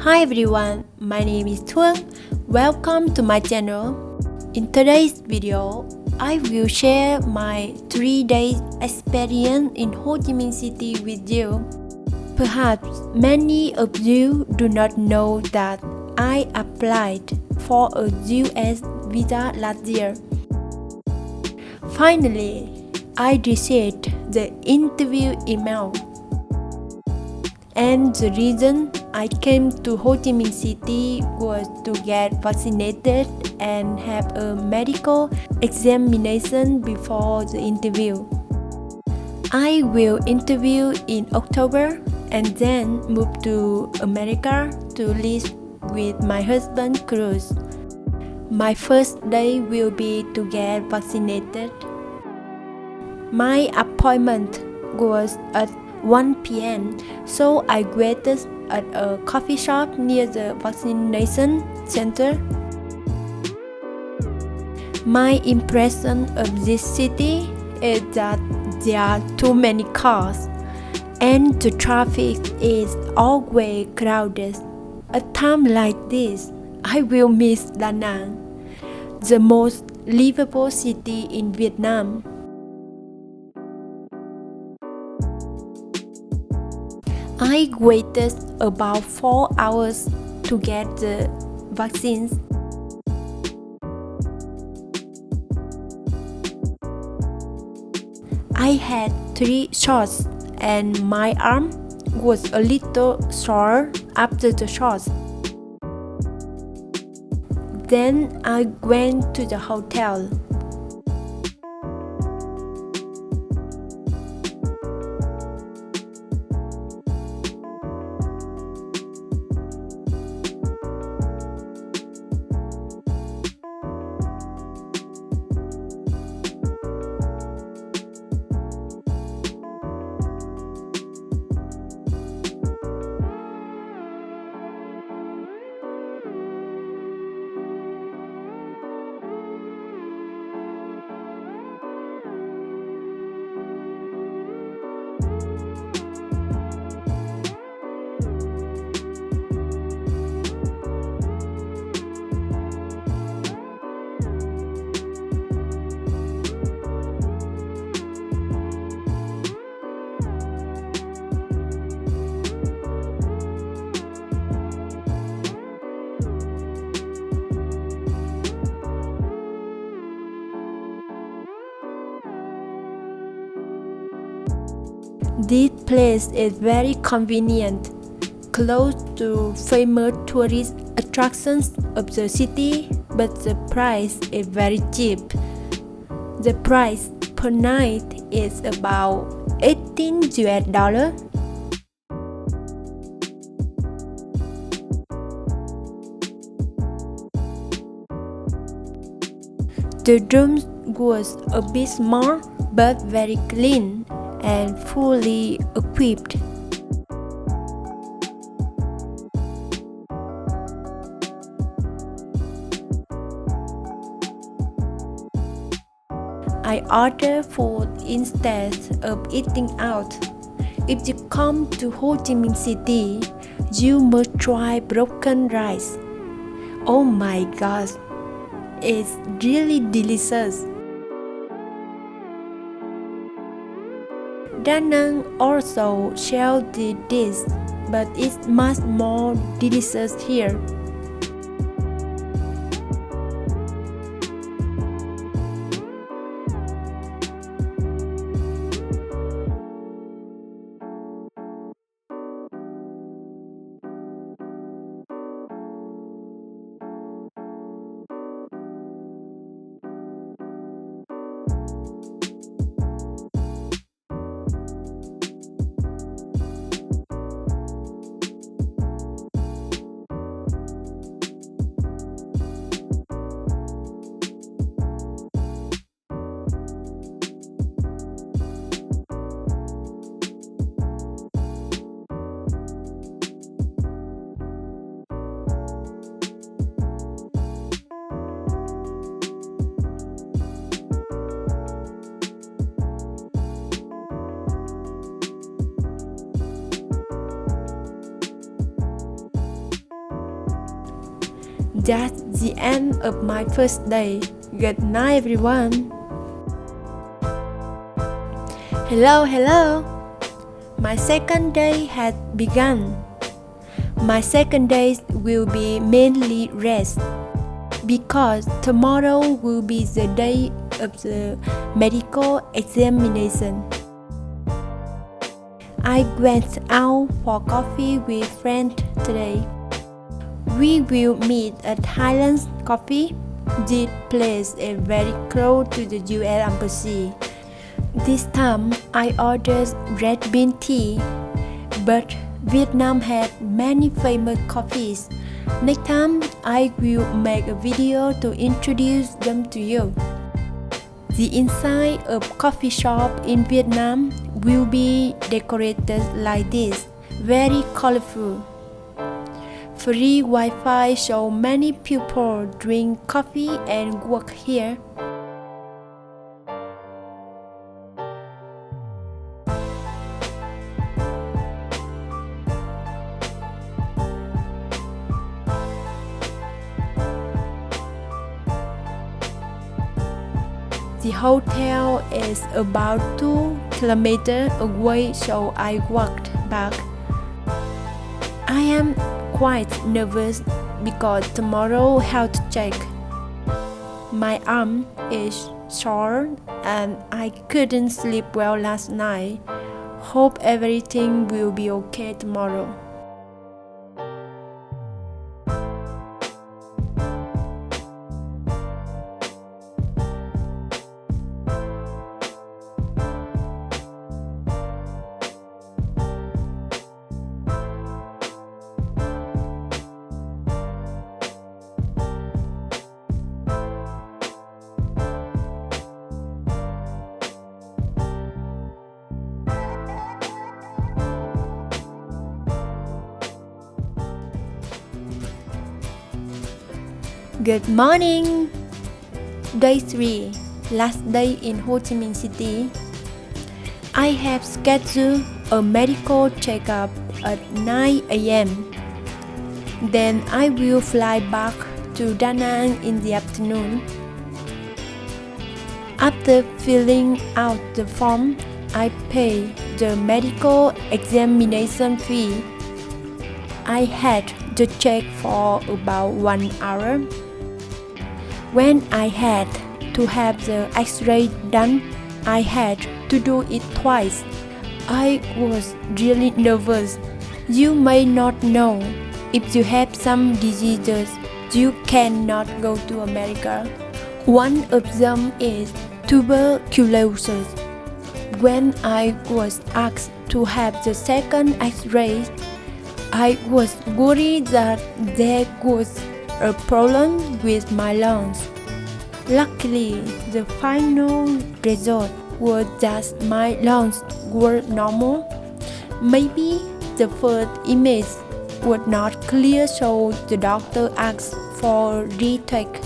Hi everyone, my name is Thuong. Welcome to my channel. In today's video, I will share my 3-day experience in Ho Chi Minh City with you. Perhaps many of you do not know that I applied for a US visa last year. Finally, I received the interview email. And the reason I came to Ho Chi Minh City was to get vaccinated and have a medical examination before the interview. I will interview in October and then move to America to live with my husband Cruz. My first day will be to get vaccinated. My appointment was at 1 p.m. so I waited at a coffee shop near the vaccination center. My impression of this city is that there are too many cars and the traffic is always crowded. At a time like this, I will miss Danang, the most livable city in Vietnam. I waited about 4 hours to get the vaccines. I had 3 shots and my arm was a little sore after the shots. Then I went to the hotel. This place is very convenient, close to famous tourist attractions of the city, but the price is very cheap. The price per night is about 18 US dollars. The room was a bit small but very clean and fully equipped. I ordered food instead of eating out. If you come to Ho Chi Minh City, you must try broken rice. Oh my gosh, it's really delicious. Danang also sells the dish, but it's much more delicious here. That's the end of my first day. Good night, everyone. Hello. My second day has begun. My second day will be mainly rest because tomorrow will be the day of the medical examination. I went out for coffee with friends today. We will meet at Highlands Coffee. This place is very close to the US Embassy. This time I ordered red bean tea, but Vietnam had many famous coffees. Next time I will make a video to introduce them to you. The inside of coffee shop in Vietnam will be decorated like this, very colorful. Free Wi-Fi so many people drink coffee and work here. The hotel is about 2 kilometers away, so I walked back. I am quite nervous because tomorrow health check. My arm is sore and I couldn't sleep well last night. Hope everything will be okay tomorrow. Good morning! Day 3, last day in Ho Chi Minh City. I have scheduled a medical checkup at 9 a.m. Then I will fly back to Danang in the afternoon. After filling out the form, I pay the medical examination fee. I had to check for about 1 hour. When I had to have the x-ray done, I had to do it twice. I was really nervous. You may not know, if you have some diseases, you cannot go to America. One of them is tuberculosis. When I was asked to have the second x-ray, I was worried that there was a problem with my lungs. Luckily, the final result was that my lungs were normal. Maybe the first image was not clear, so the doctor asked for retake.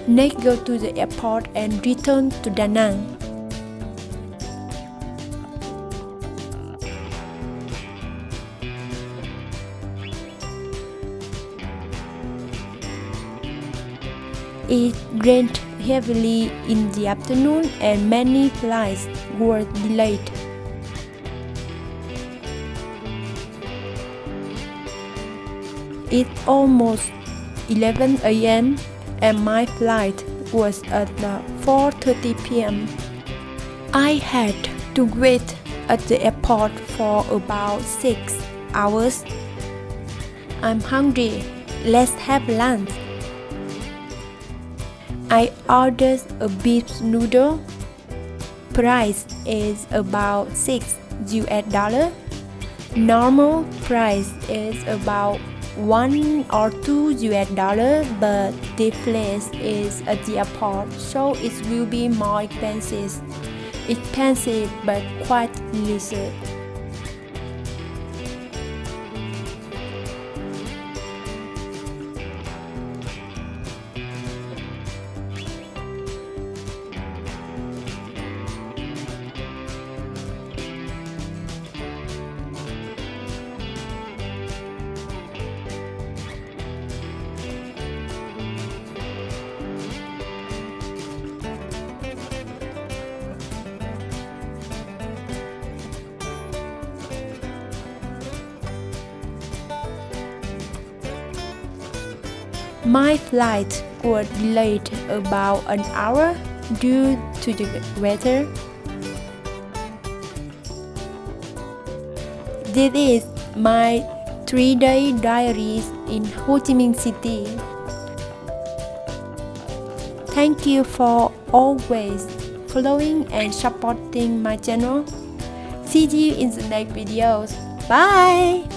Next, go to the airport and return to Danang. It rained heavily in the afternoon and many flights were delayed. It's almost 11 a.m. and my flight was at 4:30 p.m. I had to wait at the airport for about 6 hours. I'm hungry. Let's have lunch. I ordered a beef noodle. Price is about $6. Normal price is about $1 or $2, but the place is at the airport, so it will be more expensive. Expensive but quite delicious. My flight was delayed about an hour due to the weather. This is my 3-day diaries in Ho Chi Minh City. Thank you for always following and supporting my channel. See you in the next videos. Bye!